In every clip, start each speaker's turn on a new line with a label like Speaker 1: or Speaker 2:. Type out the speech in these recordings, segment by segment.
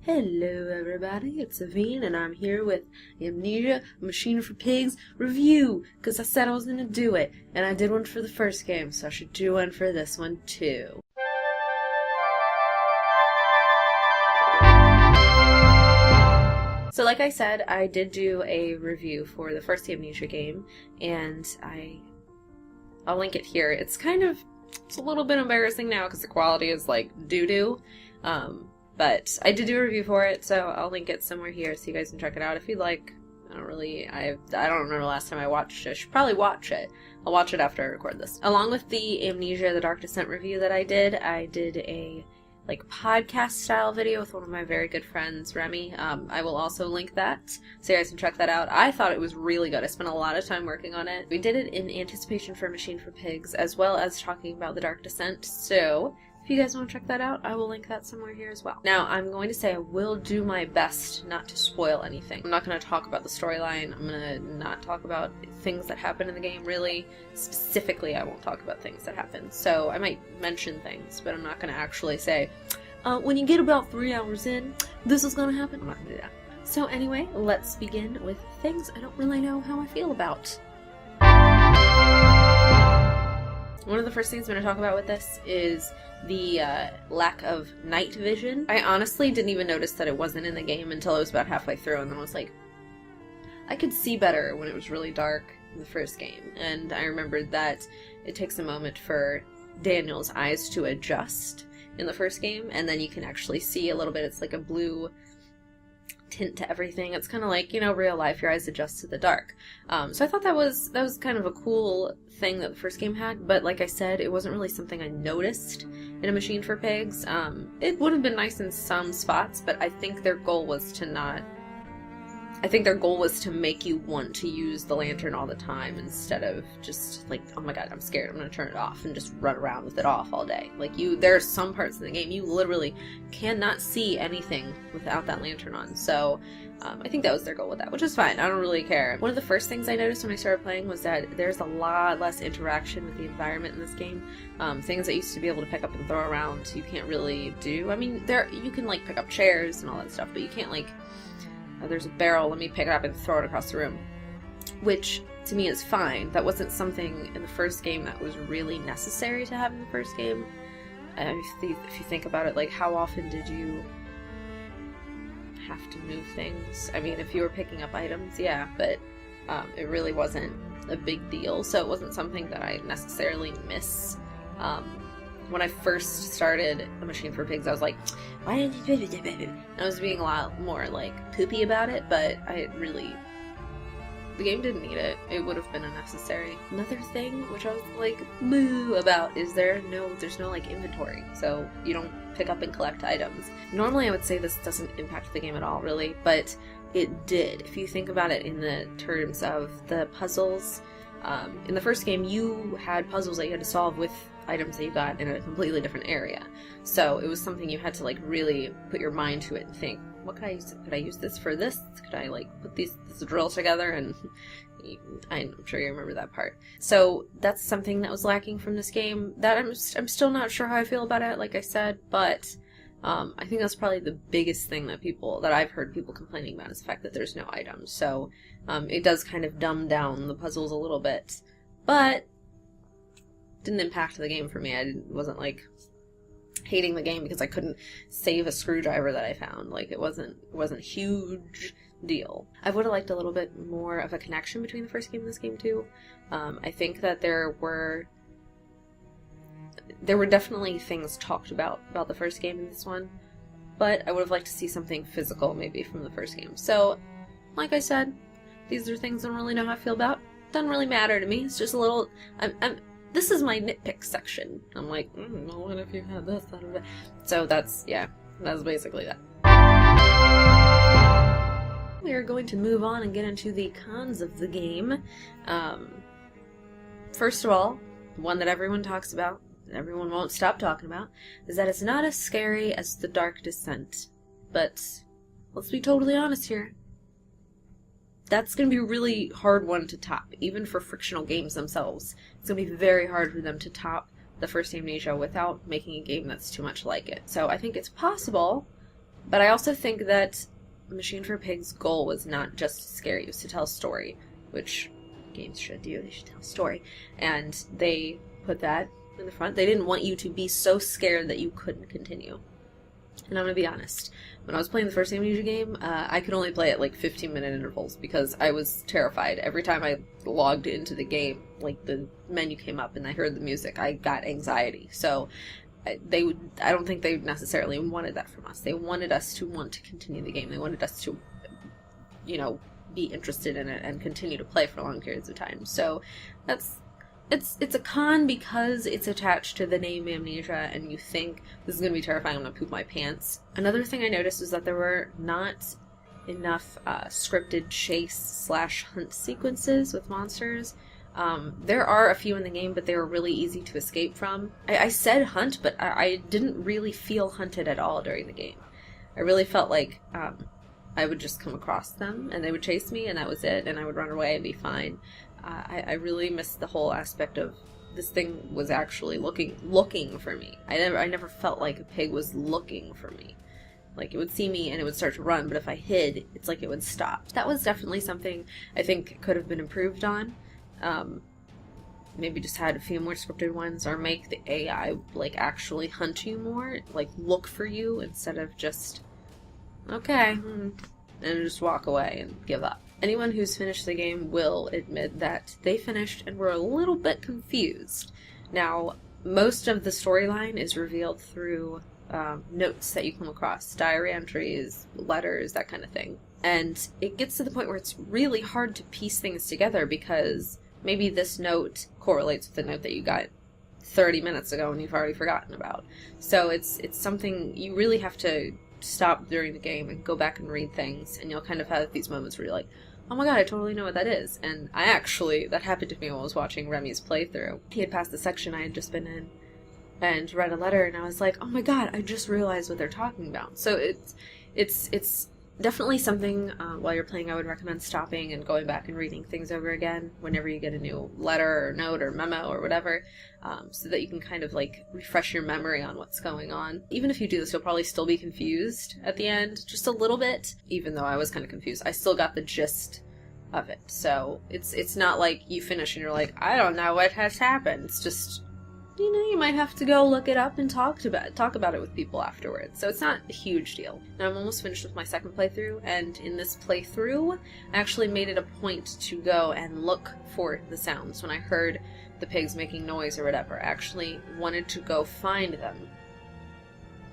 Speaker 1: Hello everybody, it's Aevynne and I'm here with Amnesia, A Machine for Pigs review, because I said I was going to do it, and I did one for the first game, so I should do one for this one too. So like I said, I did do a review for the first Amnesia game, and I'll link it here. It's a little bit embarrassing now because the quality is like doo-doo. But I did do a review for it, so I'll link it somewhere here so you guys can check it out if you'd like. I don't remember the last time I watched it. I should probably watch it. I'll watch it after I record this. Along with the Amnesia: The Dark Descent review that I did a podcast style video with one of my very good friends, Remy. I will also link that so you guys can check that out. I thought it was really good. I spent a lot of time working on it. We did it in anticipation for A Machine for Pigs, as well as talking about The Dark Descent, so if you guys want to check that out, I will link that somewhere here as well. Now, I'm going to say I will do my best not to spoil anything. I'm not going to talk about the storyline. I'm going to not talk about things that happen in the game, really. Specifically, I won't talk about things that happen. So, I might mention things, but I'm not going to actually say, when you get about 3 hours in, this is going to happen. I'm not going to do that. So anyway, let's begin with things I don't really know how I feel about. One of the first things I'm going to talk about with this is the lack of night vision. I honestly didn't even notice that it wasn't in the game until I was about halfway through, and then I was like, I could see better when it was really dark in the first game. And I remembered that it takes a moment for Daniel's eyes to adjust in the first game, and then you can actually see a little bit. It's like a blue tint to everything. It's kind of like, real life, your eyes adjust to the dark. So I thought that was kind of a cool thing that the first game had, but like I said, it wasn't really something I noticed in A Machine for Pigs. It would have been nice in some spots, but I think their goal was to make you want to use the lantern all the time instead of just like, oh my god, I'm scared, I'm gonna turn it off and just run around with it off all day. Like, there are some parts in the game you literally cannot see anything without that lantern on. So I think that was their goal with that, which is fine. I don't really care. One of the first things I noticed when I started playing was that there's a lot less interaction with the environment in this game. Things that used to be able to pick up and throw around, you can't really do. I mean, you can like pick up chairs and all that stuff, but you can't like, there's a barrel, let me pick it up and throw it across the room. Which, to me, is fine. That wasn't something in the first game that was really necessary to have in the first game. If you think about it, like, how often did you have to move things? I mean, if you were picking up items, yeah, but it really wasn't a big deal, so it wasn't something that I necessarily miss. When I first started A Machine for Pigs, I was like, why did you do it? I was being a lot more, like, poopy about it, but the game didn't need it. It would have been unnecessary. Another thing, which I was, like, boo about, is there's no, like, inventory, so you don't pick up and collect items. Normally, I would say this doesn't impact the game at all, really, but it did. If you think about it in the terms of the puzzles, in the first game, you had puzzles that you had to solve with items that you got in a completely different area. So it was something you had to like really put your mind to it and think, what could I use? Could I use this for this? Could I like put this drill together? And I'm sure you remember that part. So that's something that was lacking from this game that I'm still not sure how I feel about it, like I said, but I think that's probably the biggest thing that I've heard people complaining about, is the fact that there's no items. So it does kind of dumb down the puzzles a little bit, but didn't impact the game for me. I wasn't like hating the game because I couldn't save a screwdriver that I found. Like, it wasn't a huge deal. I would have liked a little bit more of a connection between the first game and this game too. I think that there were definitely things talked about the first game in this one, but I would have liked to see something physical maybe from the first game. So, like I said, these are things I don't really know how I feel about. Doesn't really matter to me. It's just a little, this is my nitpick section. I'm like, well, what if you had this? So that's basically that. We are going to move on and get into the cons of the game. First of all, one that everyone talks about, that everyone won't stop talking about, is that it's not as scary as The Dark Descent. But let's be totally honest here. That's going to be a really hard one to top, even for frictional games themselves. It's going to be very hard for them to top the first Amnesia without making a game that's too much like it. So I think it's possible, But I also think that Machine for Pigs' goal was not just to scare you, it was to tell a story, which games should do. They should tell a story. And they put that in the front. They didn't want you to be so scared that you couldn't continue. And I'm going to be honest. When I was playing the first Amnesia game, I could only play at like 15-minute intervals because I was terrified. Every time I logged into the game, like the menu came up and I heard the music, I got anxiety. So I don't think they necessarily wanted that from us. They wanted us to want to continue the game. They wanted us to, be interested in it and continue to play for long periods of time. So it's a con because it's attached to the name Amnesia and you think this is going to be terrifying, I'm going to poop my pants. Another thing I noticed was that there were not enough scripted chase/hunt sequences with monsters. There are a few in the game, but they were really easy to escape from. I said hunt, but I didn't really feel hunted at all during the game. I really felt like I would just come across them, and they would chase me, and that was it, and I would run away and be fine. I really missed the whole aspect of this thing was actually looking for me. I never felt like a pig was looking for me. Like, it would see me and it would start to run, but if I hid, it's like it would stop. That was definitely something I think could have been improved on. Maybe just had a few more scripted ones, or make the AI, like, actually hunt you more, like, look for you, instead of just, okay, and just walk away and give up. Anyone who's finished the game will admit that they finished and were a little bit confused. Now, most of the storyline is revealed through notes that you come across, diary entries, letters, that kind of thing. And it gets to the point where it's really hard to piece things together because maybe this note correlates with the note that you got 30 minutes ago and you've already forgotten about. So it's something you really have to stop during the game and go back and read things, and you'll kind of have these moments where you're like, oh my god, I totally know what that is. And that happened to me when I was watching Remy's playthrough. He had passed the section I had just been in and read a letter, and I was like, oh my god, I just realized what they're talking about. So it's definitely something, while you're playing, I would recommend stopping and going back and reading things over again whenever you get a new letter or note or memo or whatever, so that you can kind of like refresh your memory on what's going on. Even if you do this, you'll probably still be confused at the end, just a little bit. Even though I was kind of confused, I still got the gist of it. So it's not like you finish and you're like, I don't know what has happened. It's just, you might have to go look it up and talk about it with people afterwards. So it's not a huge deal. Now I'm almost finished with my second playthrough, and in this playthrough, I actually made it a point to go and look for the sounds. When I heard the pigs making noise or whatever, I actually wanted to go find them.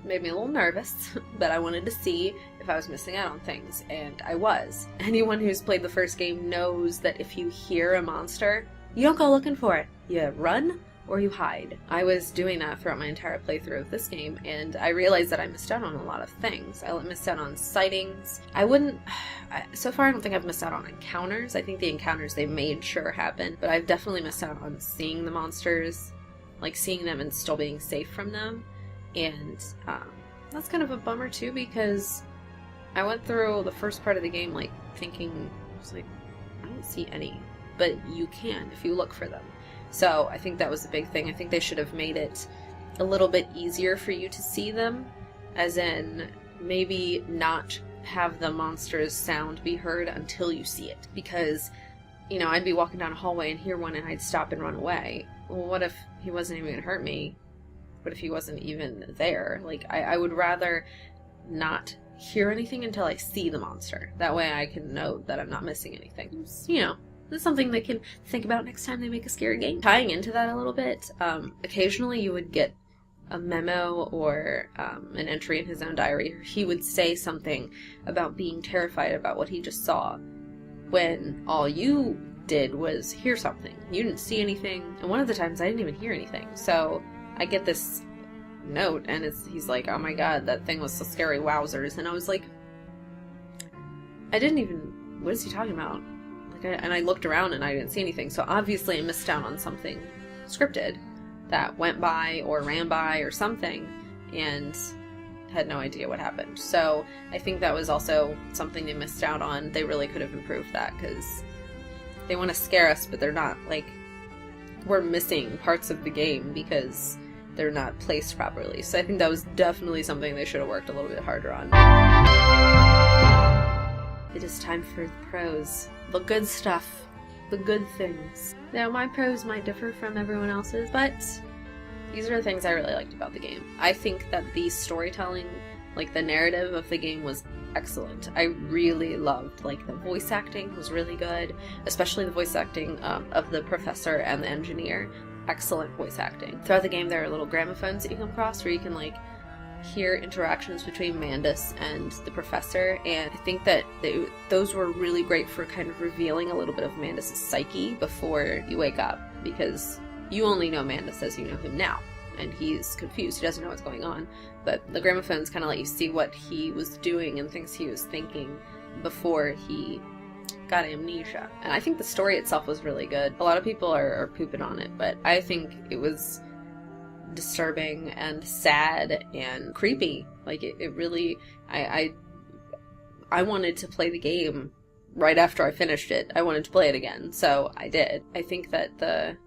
Speaker 1: It made me a little nervous, but I wanted to see if I was missing out on things, and I was. Anyone who's played the first game knows that if you hear a monster, you don't go looking for it. You run, or you hide. I was doing that throughout my entire playthrough of this game, and I realized that I missed out on a lot of things. I missed out on sightings. So far I don't think I've missed out on encounters. I think the encounters they made sure happen, but I've definitely missed out on seeing the monsters, like seeing them and still being safe from them, and that's kind of a bummer too, because I went through the first part of the game like thinking, I don't see any, but you can if you look for them. So I think that was the big thing. I think they should have made it a little bit easier for you to see them, as in maybe not have the monster's sound be heard until you see it. Because, I'd be walking down a hallway and hear one and I'd stop and run away. Well, what if he wasn't even going to hurt me? What if he wasn't even there? Like, I would rather not hear anything until I see the monster. That way I can know that I'm not missing anything. That's something they can think about next time they make a scary game. Tying into that a little bit, occasionally you would get a memo or an entry in his own diary. He would say something about being terrified about what he just saw, when all you did was hear something. You didn't see anything, and one of the times I didn't even hear anything. So I get this note, and he's like, oh my god, that thing was so scary, wowzers. And I was like, what is he talking about? And I looked around and I didn't see anything, so obviously I missed out on something scripted that went by or ran by or something, and had no idea what happened. So I think that was also something they missed out on. They really could have improved that, because they want to scare us, but they're not, like, we're missing parts of the game because they're not placed properly. So I think that was definitely something they should have worked a little bit harder on. It is time for the pros. The good stuff. The good things. Now, my pros might differ from everyone else's, but these are the things I really liked about the game. I think that the storytelling, like the narrative of the game, was excellent. I really loved, like, the voice acting was really good, especially the voice acting of the professor and the engineer. Excellent voice acting. Throughout the game, there are little gramophones that you come across where you can, like, hear interactions between Mandus and the professor, and I think that those were really great for kind of revealing a little bit of Mandus' psyche before you wake up, because you only know Mandus as you know him now, and he's confused, he doesn't know what's going on, but the gramophones kind of let you see what he was doing and things he was thinking before he got amnesia. And I think the story itself was really good. A lot of people are pooping on it, but I think it was disturbing and sad and creepy. Like, it really, I wanted to play the game right after I finished it. I wanted to play it again, so I did. I think that the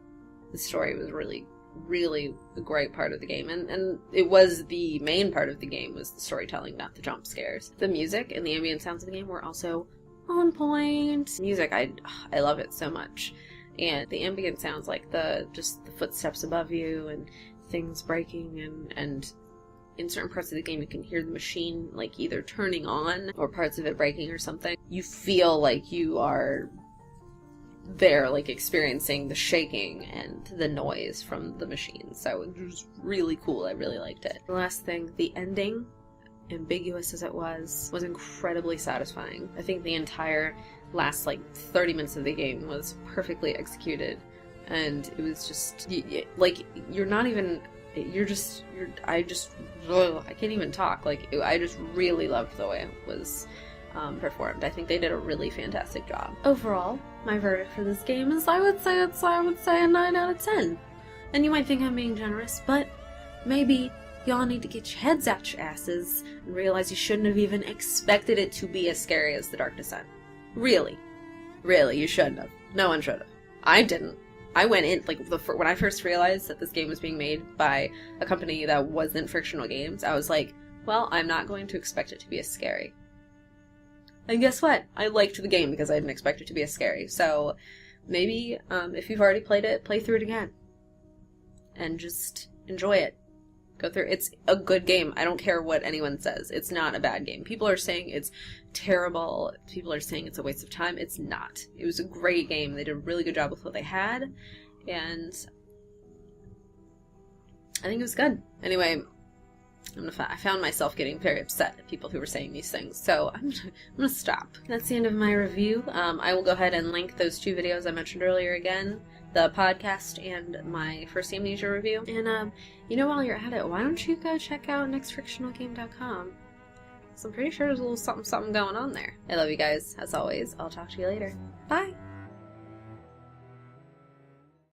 Speaker 1: story was really, really a great part of the game, and it was the main part of the game, was the storytelling, not the jump scares. The music and the ambient sounds of the game were also on point. Music, I love it so much. And the ambient sounds, like just the footsteps above you and things breaking, and in certain parts of the game you can hear the machine, like, either turning on or parts of it breaking or something. You feel like you are there, like, experiencing the shaking and the noise from the machine. So it was really cool. I really liked it. The last thing, the ending, ambiguous as it was incredibly satisfying. I think the entire last, like, 30 minutes of the game was perfectly executed. And it was just, like, I can't even talk. Like, I just really loved the way it was performed. I think they did a really fantastic job. Overall, my verdict for this game is I would say a 9 out of 10. And you might think I'm being generous, but maybe y'all need to get your heads out your asses and realize you shouldn't have even expected it to be as scary as The Dark Descent. Really, you shouldn't have. No one should have. I didn't. I went in, like, when I first realized that this game was being made by a company that wasn't Frictional Games, I was like, well, I'm not going to expect it to be as scary. And guess what? I liked the game because I didn't expect it to be as scary. So maybe, if you've already played it, play through it again. And just enjoy it. Go through. It's a good game. I don't care what anyone says. It's not a bad game. People are saying it's terrible. People are saying it's a waste of time. It's not. It was a great game. They did a really good job with what they had, and I think it was good. Anyway, I found myself getting very upset at people who were saying these things, so I'm gonna stop. That's the end of my review. I will go ahead and link those 2 videos I mentioned earlier again. The podcast and my first Amnesia review. And, you know, while you're at it, why don't you go check out nextfictionalgame.com? So I'm pretty sure there's a little something going on there. I love you guys. As always, I'll talk to you later. Bye!